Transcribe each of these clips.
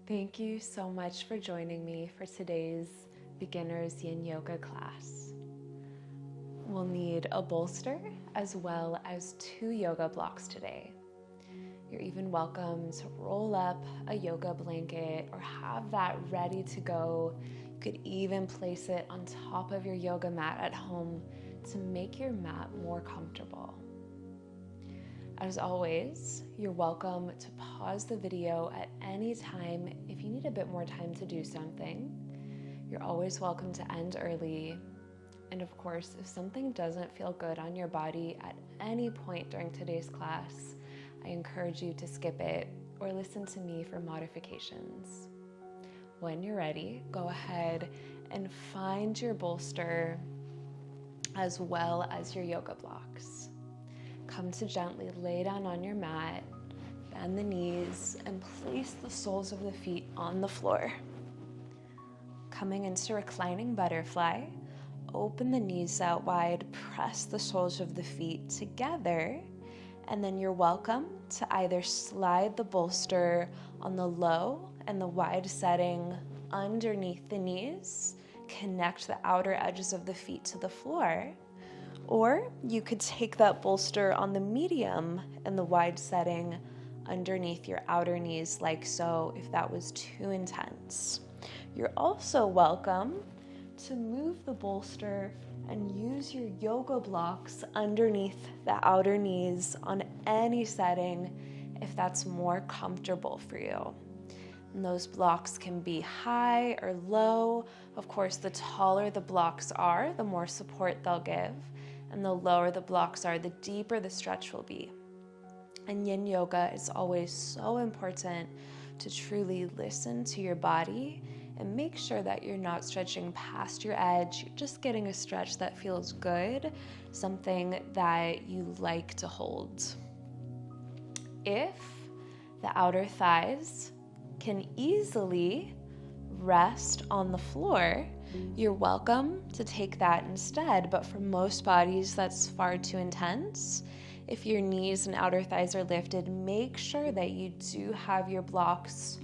Thank you so much for joining me for today's beginner's yin yoga class. We'll need a bolster as well as 2 yoga blocks today. You're even welcome to roll up a yoga blanket or have that ready to go. You could even place it on top of your yoga mat at home to make your mat more comfortable. As always, you're welcome to pause the video at any time if you need a bit more time to do something. You're always welcome to end early. And of course, if something doesn't feel good on your body at any point during today's class, I encourage you to skip it or listen to me for modifications. When you're ready, go ahead and find your bolster as well as your yoga blocks. Come to gently lay down on your mat, bend the knees, and place the soles of the feet on the floor. Coming into reclining butterfly, open the knees out wide, press the soles of the feet together, and then you're welcome to either slide the bolster on the low and the wide setting underneath the knees, connect the outer edges of the feet to the floor, or you could take that bolster on the medium and the wide setting underneath your outer knees like so if that was too intense. You're also welcome to move the bolster and use your yoga blocks underneath the outer knees on any setting if that's more comfortable for you. And those blocks can be high or low. Of course, the taller the blocks are, the more support they'll give. And the lower the blocks are, the deeper the stretch will be. And yin yoga is always so important to truly listen to your body and make sure that you're not stretching past your edge. You're just getting a stretch that feels good, something that you like to hold. If the outer thighs can easily rest on the floor, you're welcome to take that instead, but for most bodies that's far too intense. If your knees and outer thighs are lifted, make sure that you do have your blocks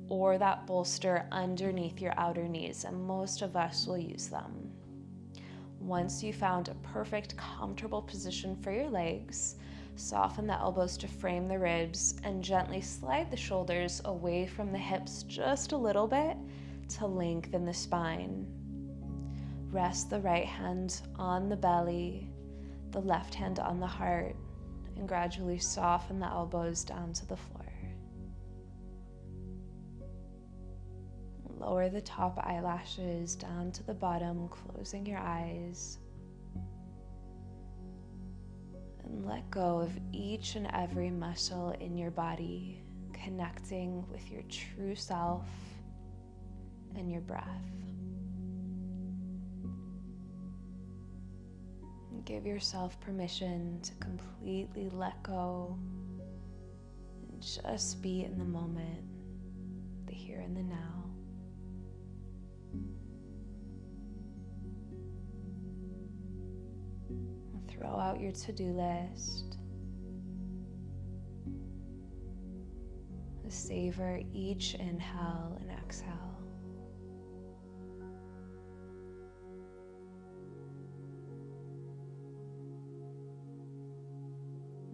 or that bolster underneath your outer knees, and most of us will use them. Once you found a perfect, comfortable position for your legs, soften the elbows to frame the ribs and gently slide the shoulders away from the hips just a little bit to lengthen the spine. Rest the right hand on the belly, the left hand on the heart, and gradually soften the elbows down to the floor. Lower the top eyelashes down to the bottom, closing your eyes. And let go of each and every muscle in your body, connecting with your true self and your breath. Give yourself permission to completely let go and just be in the moment, the here and the now. Throw out your to-do list. Savor each inhale and exhale.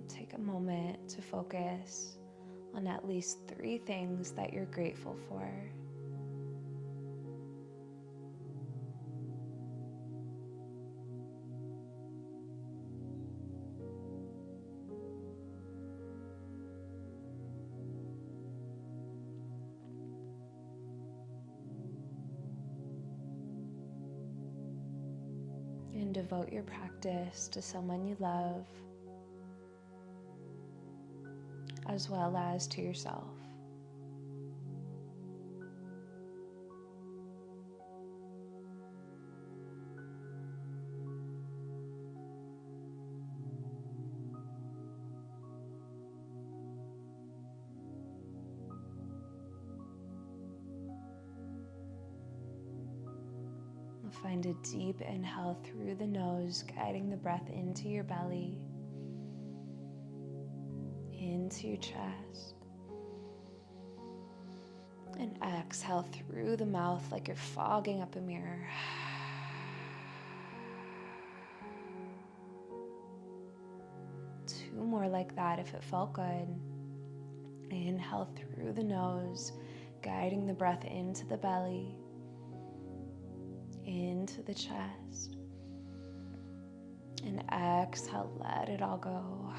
Take a moment to focus on at least 3 things that you're grateful for. And devote your practice to someone you love, as well as to yourself. Find a deep inhale through the nose, guiding the breath into your belly, into your chest, And exhale through the mouth like you're fogging up a mirror. Two more like that if it felt good. Inhale through the nose, guiding the breath into the belly, into the chest. And exhale, let it all go.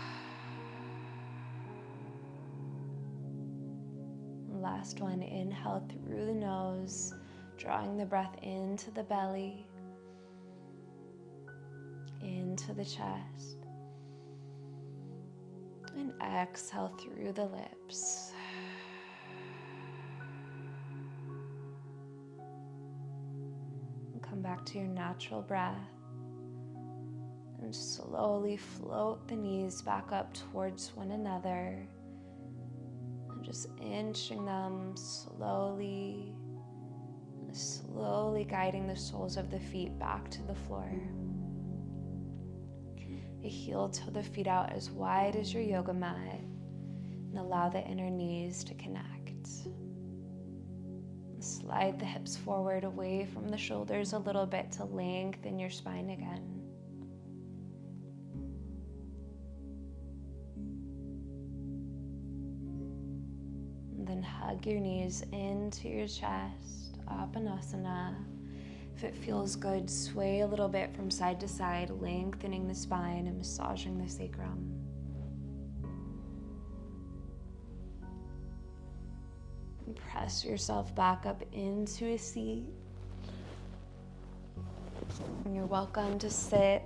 Last one, inhale through the nose, drawing the breath into the belly, into the chest. And exhale through the lips. And come back to your natural breath. And slowly float the knees back up towards one another. And just inching them slowly, slowly guiding the soles of the feet back to the floor. A heel toe the feet out as wide as your yoga mat and allow the inner knees to connect. Slide the hips forward away from the shoulders a little bit to lengthen your spine again. And then hug your knees into your chest, Apanasana. If it feels good, sway a little bit from side to side, lengthening the spine and massaging the sacrum. And press yourself back up into a seat. And you're welcome to sit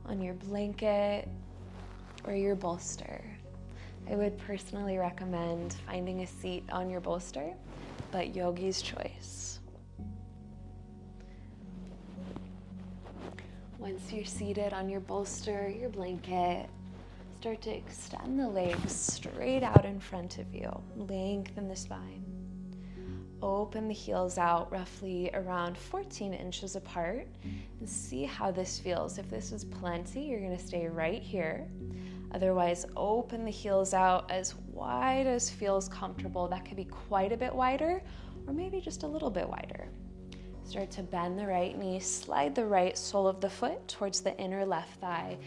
on your blanket or your bolster. I would personally recommend finding a seat on your bolster, but yogi's choice. Once you're seated on your bolster, your blanket, start to extend the legs straight out in front of you. Lengthen the spine. Open the heels out roughly around 14 inches apart and see how this feels. If this is plenty, you're going to stay right here. Otherwise, open the heels out as wide as feels comfortable. That could be quite a bit wider or maybe just a little bit wider. Start to bend the right knee, slide the right sole of the foot towards the inner left thigh,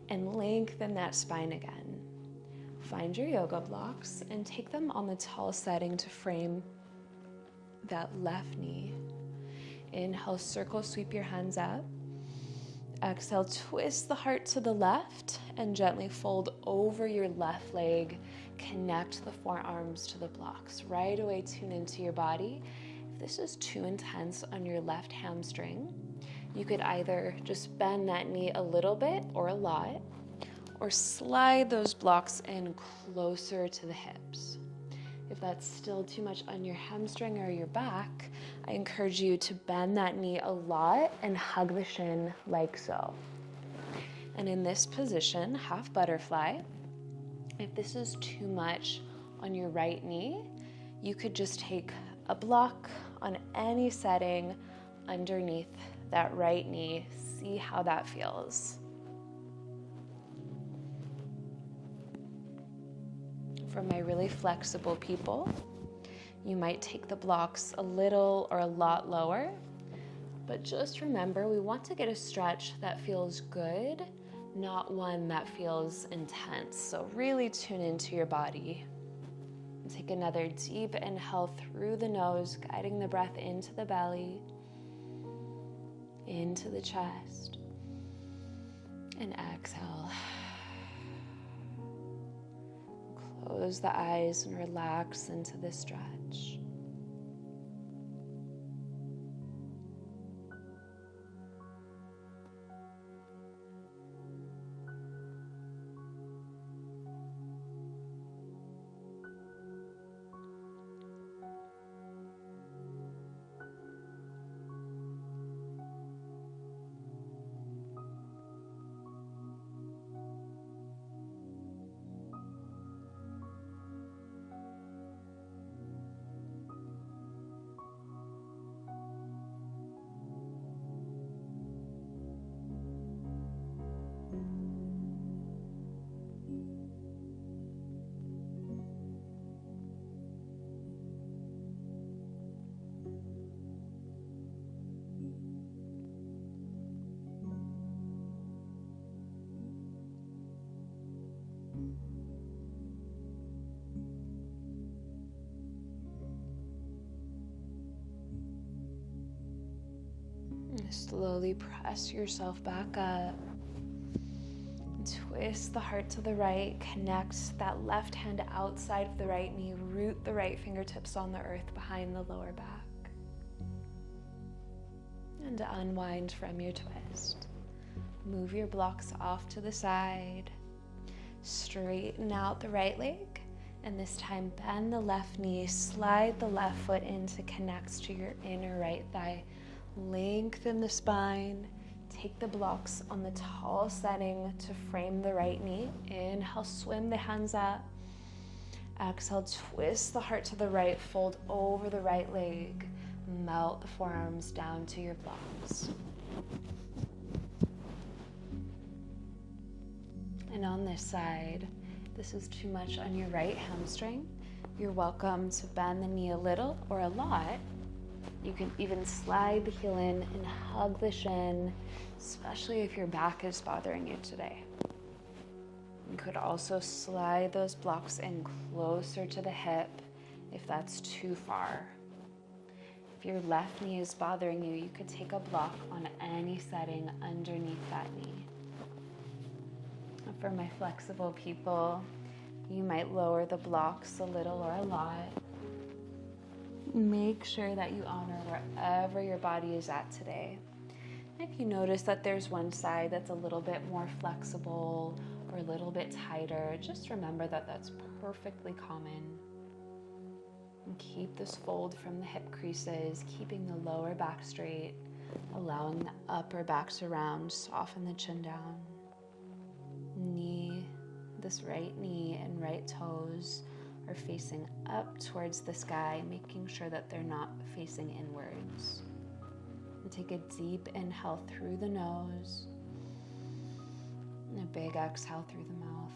and lengthen that spine again. Find your yoga blocks and take them on the tall setting to frame that left knee. Inhale, circle, sweep your hands up. Exhale, twist the heart to the left and gently fold over your left leg. Connect the forearms to the blocks. Right away, tune into your body. This is too intense on your left hamstring. You could either just bend that knee a little bit or a lot, or slide those blocks in closer to the hips. If that's still too much on your hamstring or your back, I encourage you to bend that knee a lot and hug the shin like so. And in this position, half butterfly, if this is too much on your right knee, you could just take a block on any setting underneath that right knee. See how that feels. For my really flexible people, you might take the blocks a little or a lot lower, but just remember we want to get a stretch that feels good, not one that feels intense. So really tune into your body. Take another deep inhale through the nose, guiding the breath into the belly, into the chest, and exhale. Close the eyes and relax into the stretch. Slowly press yourself back up. Twist the heart to the right. Connect that left hand outside of the right knee. Root the right fingertips on the earth behind the lower back. And unwind from your twist. Move your blocks off to the side. Straighten out the right leg. And this time bend the left knee. Slide the left foot in to connect to your inner right thigh. Lengthen the spine. Take the blocks on the tall setting to frame the right knee. Inhale, swim the hands up. Exhale, twist the heart to the right, fold over the right leg. Melt the forearms down to your blocks. And on this side, if this is too much on your right hamstring, you're welcome to bend the knee a little or a lot. You can even slide the heel in and hug the shin, especially if your back is bothering you today. You could also slide those blocks in closer to the hip if that's too far. If your left knee is bothering you, you could take a block on any setting underneath that knee. For my flexible people, you might lower the blocks a little or a lot. Make sure that you honor wherever your body is at today. If you notice that there's one side that's a little bit more flexible or a little bit tighter, just remember that that's perfectly common. And keep this fold from the hip creases, keeping the lower back straight, allowing the upper back to round, soften the chin down. This right knee and right toes are facing up towards the sky, making sure that they're not facing inwards. And take a deep inhale through the nose and a big exhale through the mouth.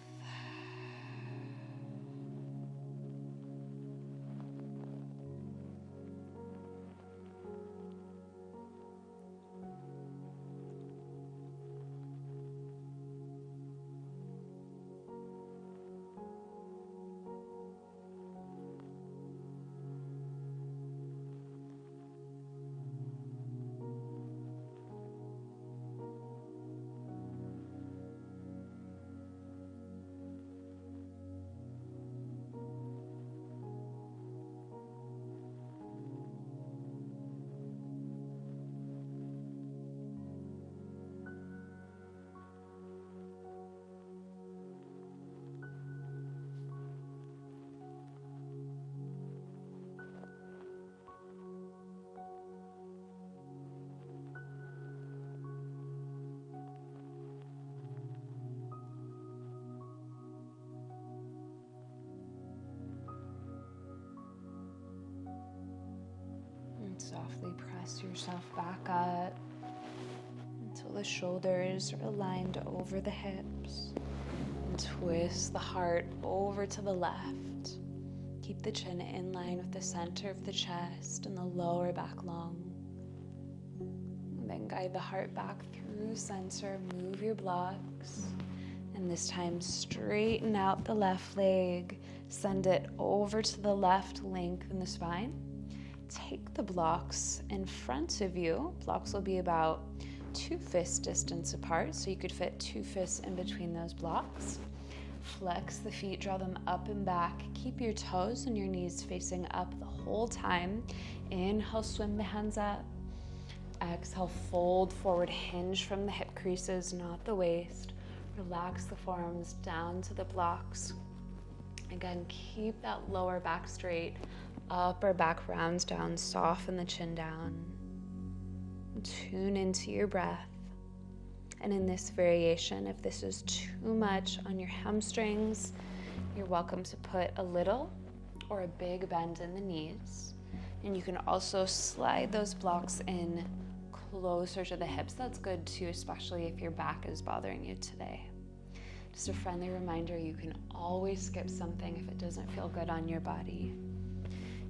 Softly press yourself back up until the shoulders are aligned over the hips. And twist the heart over to the left. Keep the chin in line with the center of the chest and the lower back long. And then guide the heart back through center. Move your blocks. And this time straighten out the left leg. Send it over to the left, lengthen the spine. Take the blocks in front of you. Blocks will be about 2 fist distance apart, so you could fit 2 fists in between those blocks. Flex the feet, draw them up and back. Keep your toes and your knees facing up the whole time. Inhale, swim the hands up. Exhale, fold forward, hinge from the hip creases, not the waist. Relax the forearms down to the blocks. Again, keep that lower back straight. Upper back rounds down, soften the chin down. Tune into your breath. And in this variation, if this is too much on your hamstrings, you're welcome to put a little or a big bend in the knees. And you can also slide those blocks in closer to the hips. That's good too, especially if your back is bothering you today. Just a friendly reminder, you can always skip something if it doesn't feel good on your body.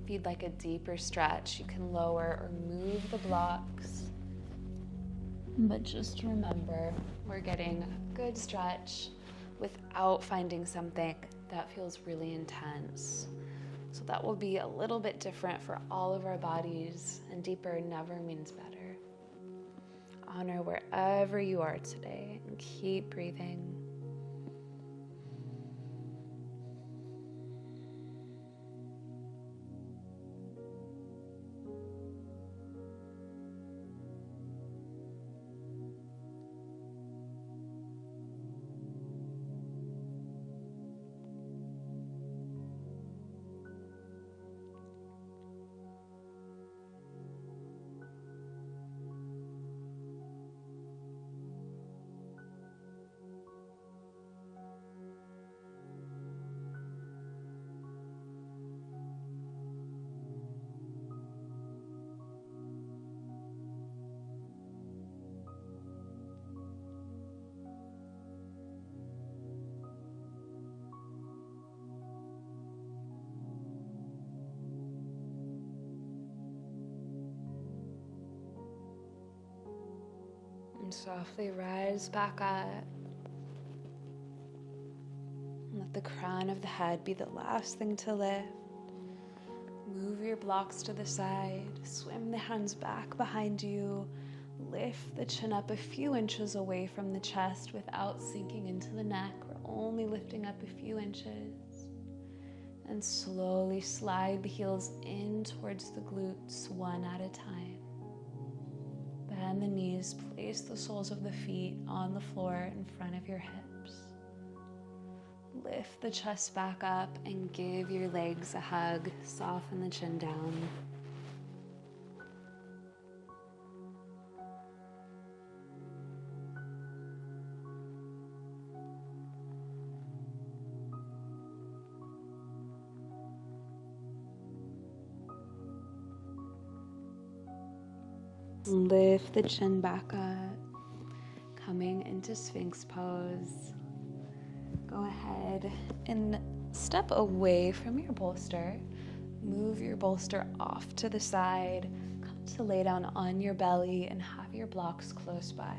If you'd like a deeper stretch, you can lower or move the blocks. But just remember, we're getting a good stretch without finding something that feels really intense. So that will be a little bit different for all of our bodies, and deeper never means better. Honor wherever you are today and keep breathing. And softly rise back up. And let the crown of the head be the last thing to lift. Move your blocks to the side. Swim the hands back behind you. Lift the chin up a few inches away from the chest without sinking into the neck. We're only lifting up a few inches. And slowly slide the heels in towards the glutes one at a time. Bend the knees, place the soles of the feet on the floor in front of your hips. Lift the chest back up and give your legs a hug. Soften the chin down. Lift the chin back up, coming into Sphinx pose. Go ahead and step away from your bolster. Move your bolster off to the side. Come to lay down on your belly and have your blocks close by.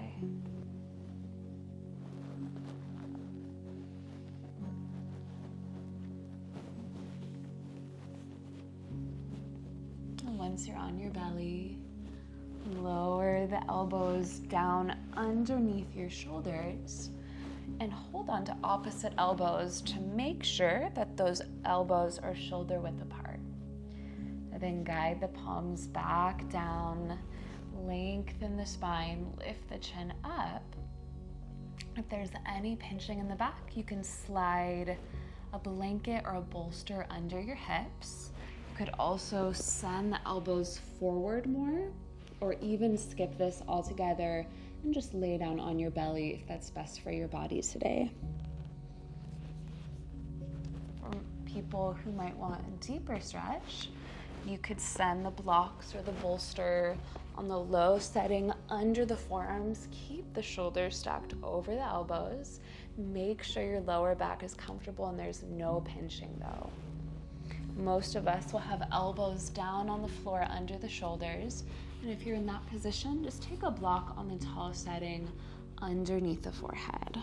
And once you're on your belly, lower the elbows down underneath your shoulders and hold on to opposite elbows to make sure that those elbows are shoulder width apart. And then guide the palms back down, lengthen the spine, lift the chin up. If there's any pinching in the back, you can slide a blanket or a bolster under your hips. You could also send the elbows forward more, or even skip this altogether and just lay down on your belly if that's best for your body today. For people who might want a deeper stretch, you could send the blocks or the bolster on the low setting under the forearms. Keep the shoulders stacked over the elbows. Make sure your lower back is comfortable and there's no pinching though. Most of us will have elbows down on the floor under the shoulders. And if you're in that position, just take a block on the tall setting underneath the forehead.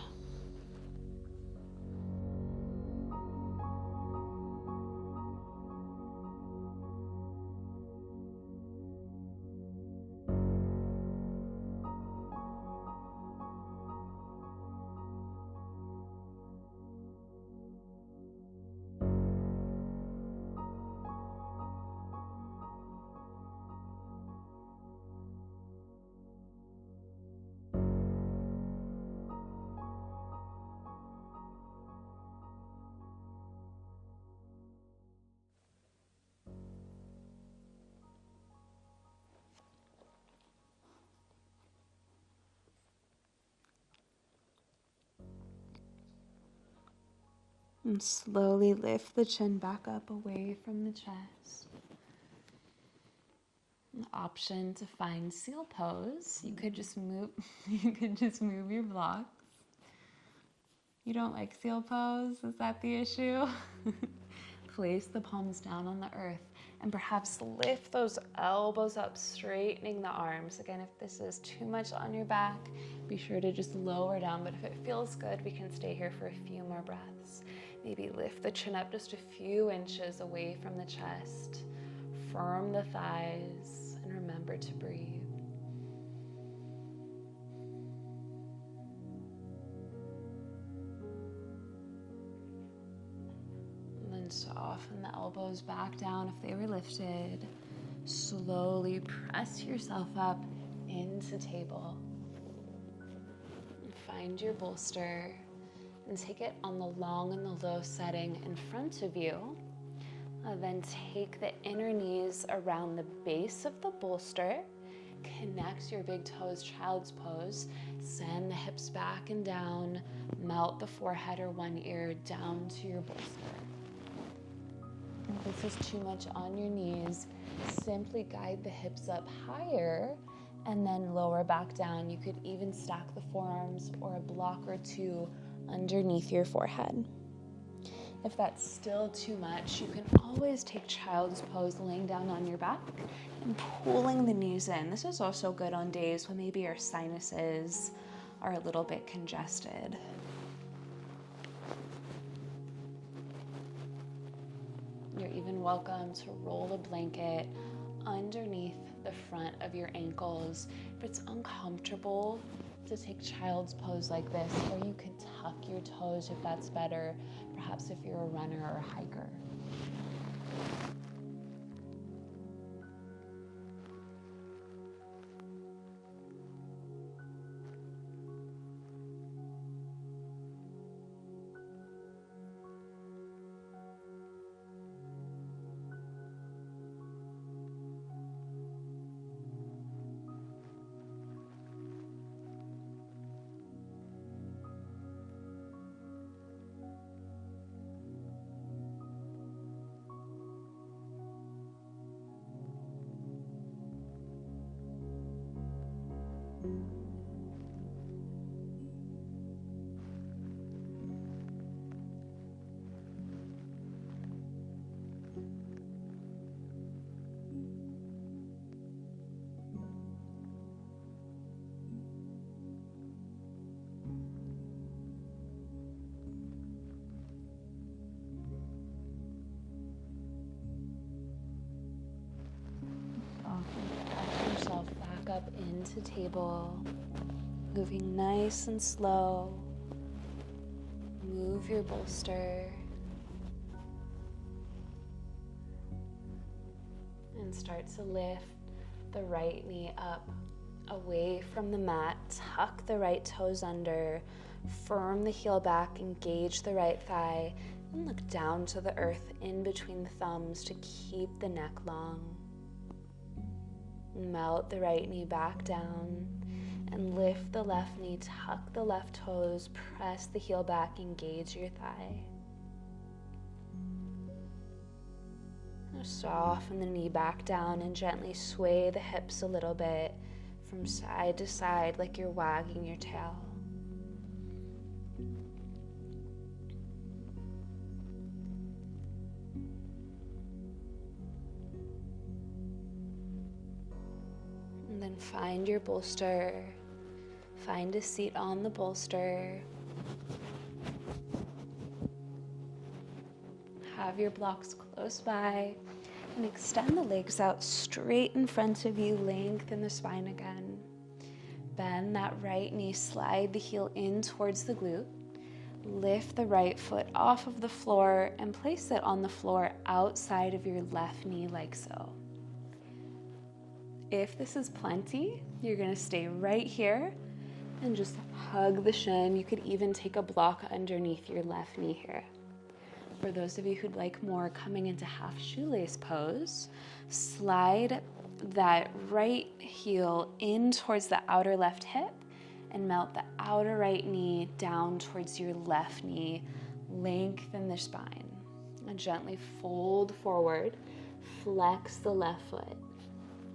And slowly lift the chin back up away from the chest. An option to find seal pose. You could just move your blocks. You don't like seal pose? Is that the issue? Place the palms down on the earth and perhaps lift those elbows up, straightening the arms. Again, if this is too much on your back, be sure to just lower down. But if it feels good, we can stay here for a few more breaths. Maybe lift the chin up just a few inches away from the chest. Firm the thighs and remember to breathe. Soften the elbows back down if they were lifted. Slowly press yourself up into table. Find your bolster and take it on the long and the low setting in front of you. Then take the inner knees around the base of the bolster. Connect your big toes, child's pose. Send the hips back and down. Melt the forehead or one ear down to your bolster. If this is too much on your knees, simply guide the hips up higher and then lower back down. You could even stack the forearms or a block or two underneath your forehead. If that's still too much, you can always take child's pose, laying down on your back and pulling the knees in. This is also good on days when maybe your sinuses are a little bit congested. You're even welcome to roll a blanket underneath the front of your ankles. If it's uncomfortable to take child's pose like this, or you can tuck your toes if that's better, perhaps if you're a runner or a hiker. Press yourself back up into table, moving nice and slow. Move your bolster and start to lift the right knee up away from the mat. Tuck the right toes under, firm the heel back, engage the right thigh, and look down to the earth in between the thumbs to keep the neck long. Melt the right knee back down and lift the left knee, tuck the left toes, press the heel back, engage your thigh. Now soften the knee back down and gently sway the hips a little bit from side to side like you're wagging your tail. And then find your bolster. Find a seat on the bolster. Have your blocks close by and extend the legs out straight in front of you. Lengthen the spine again. Bend that right knee, slide the heel in towards the glute. Lift the right foot off of the floor and place it on the floor outside of your left knee like so. If this is plenty, you're going to stay right here and just hug the shin. You could even take a block underneath your left knee here. For those of you who'd like more, coming into half shoelace pose, slide that right heel in towards the outer left hip and melt the outer right knee down towards your left knee. Lengthen the spine and gently fold forward. Flex the left foot.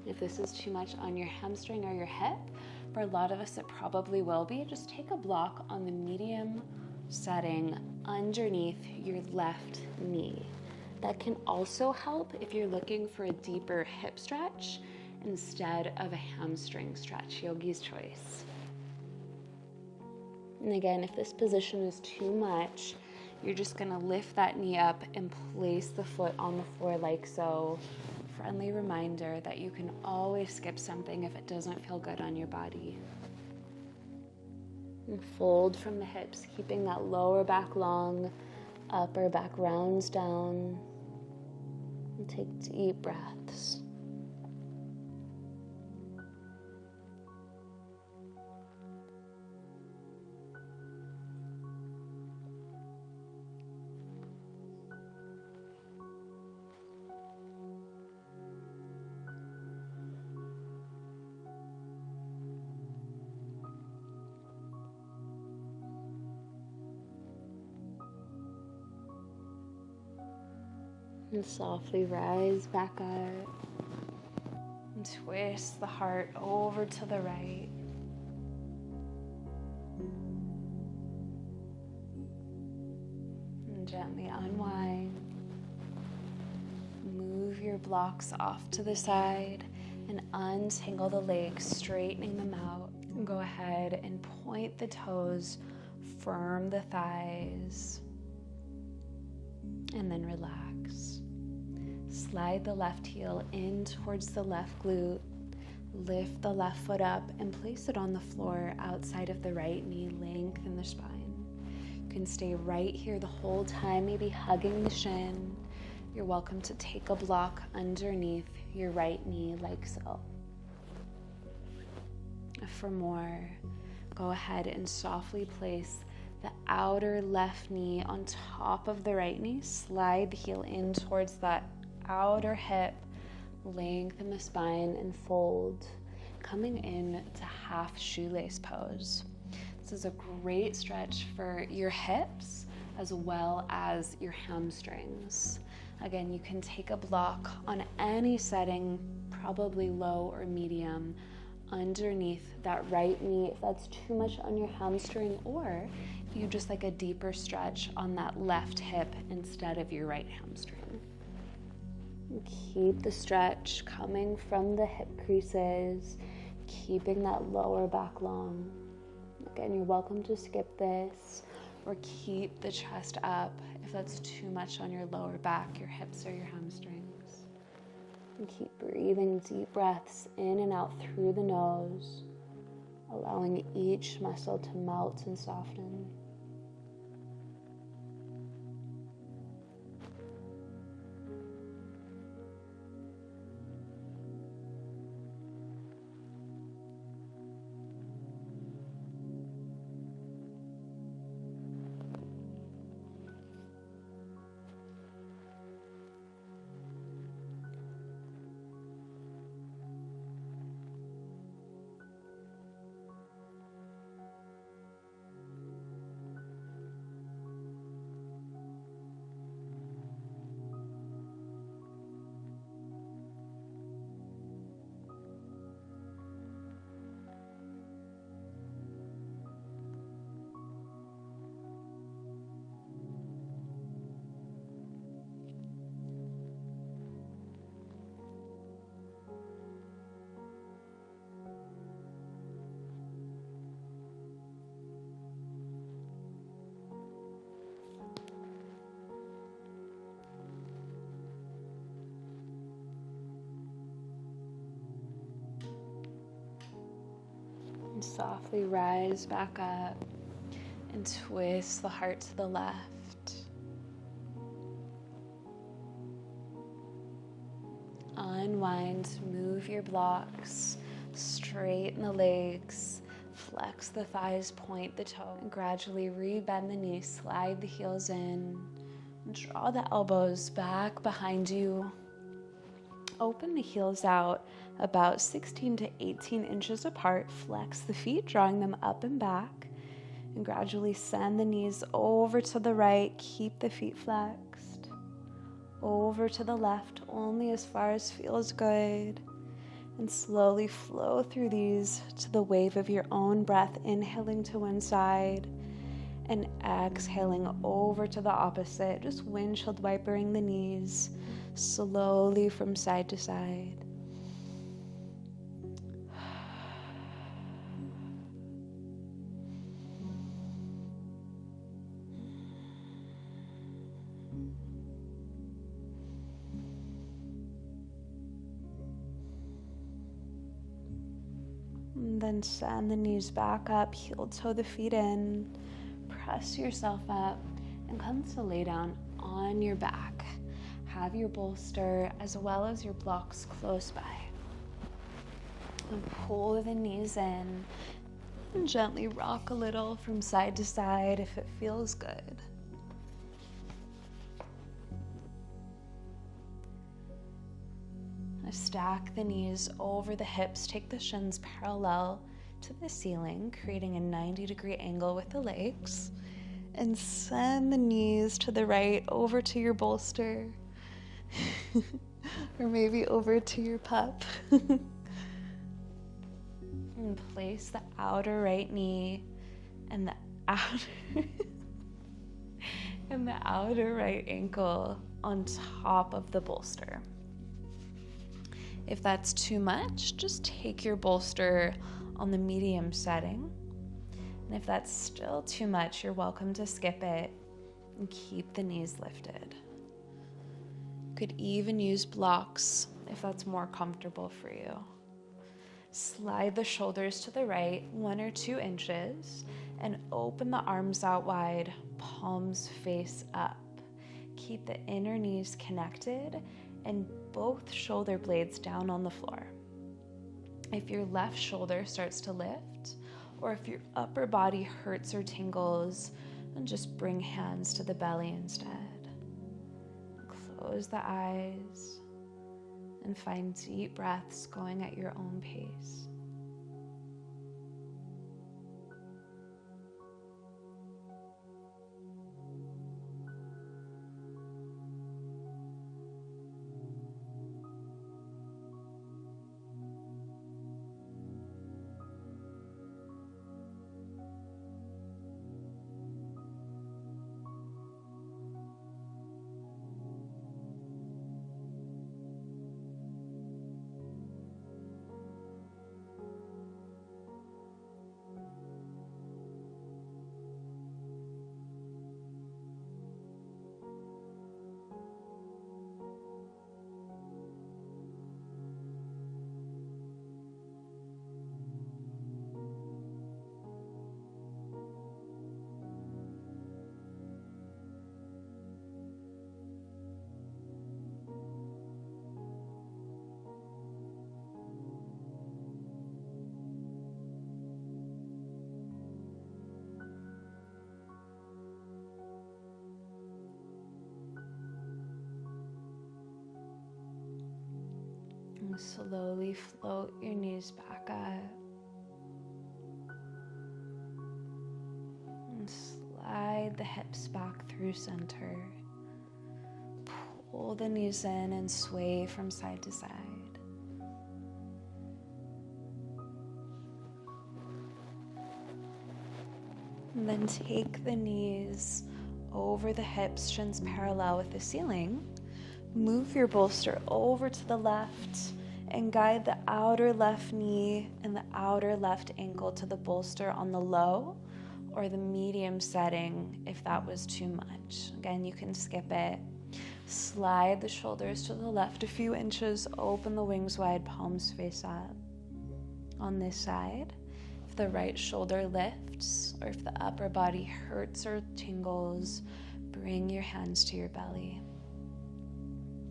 If this is too much on your hamstring or your hip, for a lot of us it probably will be, just take a block on the medium setting underneath your left knee. That can also help if you're looking for a deeper hip stretch instead of a hamstring stretch, yogi's choice. And again, if this position is too much, you're just gonna lift that knee up and place the foot on the floor like so. Friendly reminder that you can always skip something if it doesn't feel good on your body. And fold from the hips, keeping that lower back long. Upper back rounds down. And take deep breaths. And softly rise back up and twist the heart over to the right. And gently unwind. Move your blocks off to the side and untangle the legs, straightening them out. And go ahead and point the toes, firm the thighs, and then relax. Slide the left heel in towards the left glute. Lift the left foot up and place it on the floor outside of the right knee. Lengthen the spine. You can stay right here the whole time, maybe hugging the shin. You're welcome to take a block underneath your right knee like so. For more, go ahead and softly place the outer left knee on top of the right knee. Slide the heel in towards that outer hip. Lengthen the spine and fold, coming in to half shoelace pose. This is a great stretch for your hips as well as your hamstrings. Again, you can take a block on any setting, probably low or medium, underneath that right knee if that's too much on your hamstring, or if you just like a deeper stretch on that left hip instead of your right hamstring. Keep the stretch coming from the hip creases, keeping that lower back long. Again, you're welcome to skip this or keep the chest up if that's too much on your lower back, your hips or your hamstrings. And keep breathing deep breaths in and out through the nose, allowing each muscle to melt and soften. Softly rise back up and twist the heart to the left. Unwind, move your blocks, straighten the legs, flex the thighs, point the toe, and gradually rebend the knees, slide the heels in, and draw the elbows back behind you. Open the heels out about 16 to 18 inches apart. Flex the feet, drawing them up and back. And gradually send the knees over to the right. Keep the feet flexed. Over to the left, only as far as feels good. And slowly flow through these to the wave of your own breath. Inhaling to one side and exhaling over to the opposite. Just windshield wipering the knees slowly from side to side. And then send the knees back up, heel toe the feet in, press yourself up, and come to lay down on your back. Have your bolster as well as your blocks close by. And pull the knees in and gently rock a little from side to side if it feels good. Now stack the knees over the hips. Take the shins parallel to the ceiling, creating a 90-degree angle with the legs. And send the knees to the right over to your bolster. Or maybe over to your pup. And place the outer right knee and the outer and the outer right ankle on top of the bolster. If that's too much, just take your bolster on the medium setting. And if that's still too much, you're welcome to skip it and keep the knees lifted. You could even use blocks if that's more comfortable for you. Slide the shoulders to the right 1 or 2 inches and open the arms out wide, palms face up. Keep the inner knees connected and both shoulder blades down on the floor. If your left shoulder starts to lift, or if your upper body hurts or tingles, then just bring hands to the belly instead. Close the eyes and find deep breaths going at your own pace. And slowly float your knees back up. And slide the hips back through center. Pull the knees in and sway from side to side. And then take the knees over the hips, shins parallel with the ceiling. Move your bolster over to the left and guide the outer left knee and the outer left ankle to the bolster on the low or the medium setting if that was too much. Again, you can skip it. Slide the shoulders to the left a few inches, open the wings wide, palms face up. On this side, if the right shoulder lifts or if the upper body hurts or tingles, bring your hands to your belly.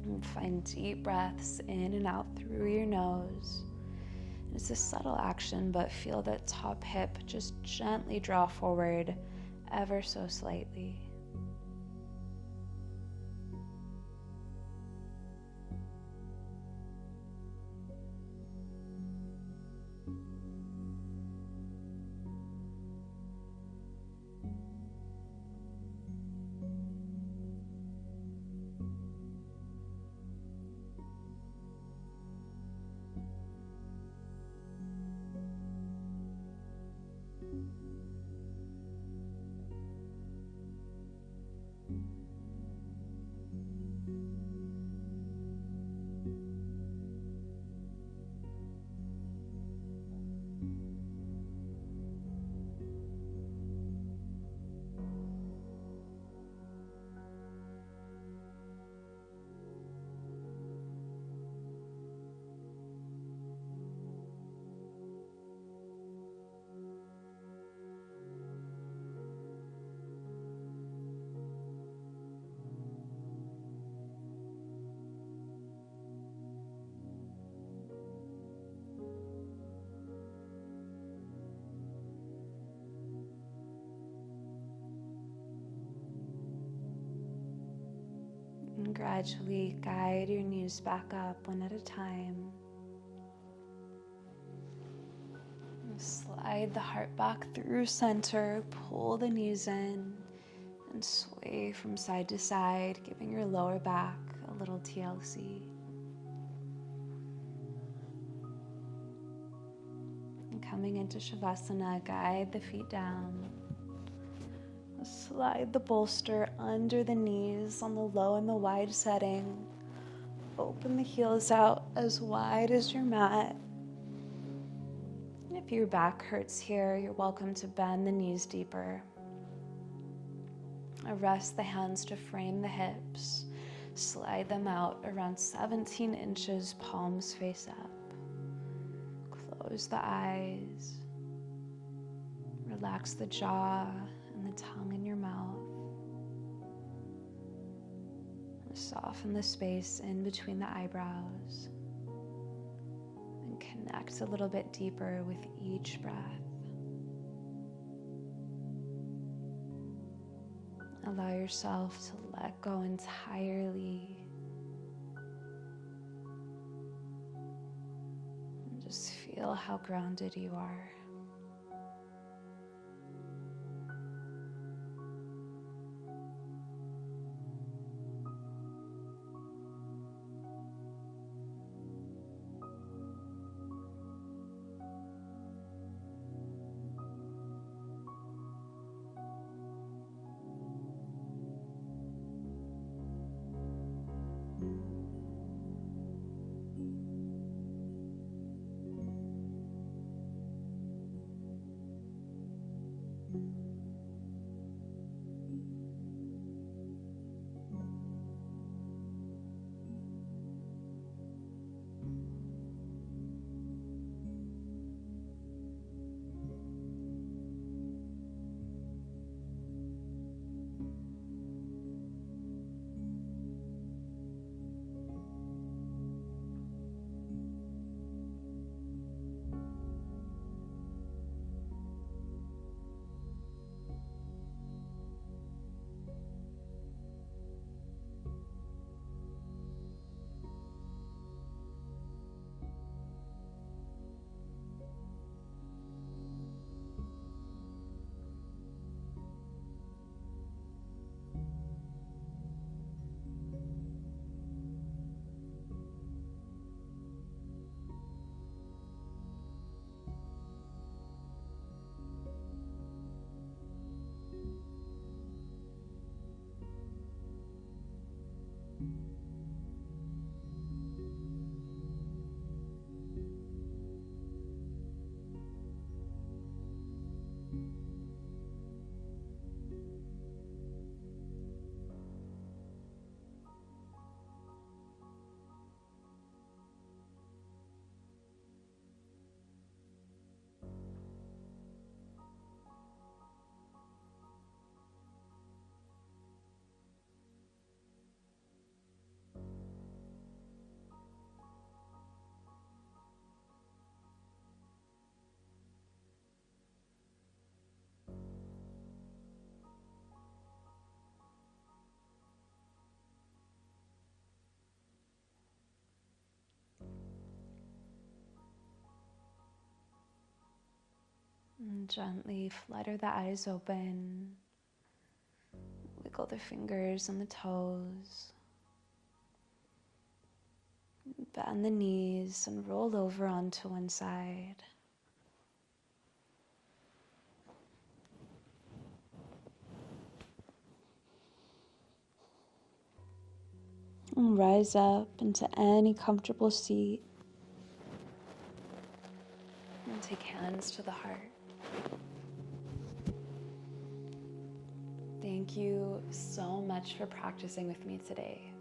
And find deep breaths in and out through your nose. It's a subtle action, but feel that top hip just gently draw forward ever so slightly. And gradually guide your knees back up one at a time. And slide the heart back through center, pull the knees in, and sway from side to side, giving your lower back a little TLC. And coming into shavasana, guide the feet down. Slide the bolster under the knees on the low and the wide setting. Open the heels out as wide as your mat. And if your back hurts here, you're welcome to bend the knees deeper. Rest the hands to frame the hips. Slide them out around 17 inches, palms face up. Close the eyes. Relax the jaw and the tongue in your mouth. Soften the space in between the eyebrows. And connect a little bit deeper with each breath. Allow yourself to let go entirely. And just feel how grounded you are. And gently flutter the eyes open. Wiggle the fingers and the toes. Bend the knees and roll over onto one side. And rise up into any comfortable seat. And take hands to the heart. Thank you so much for practicing with me today.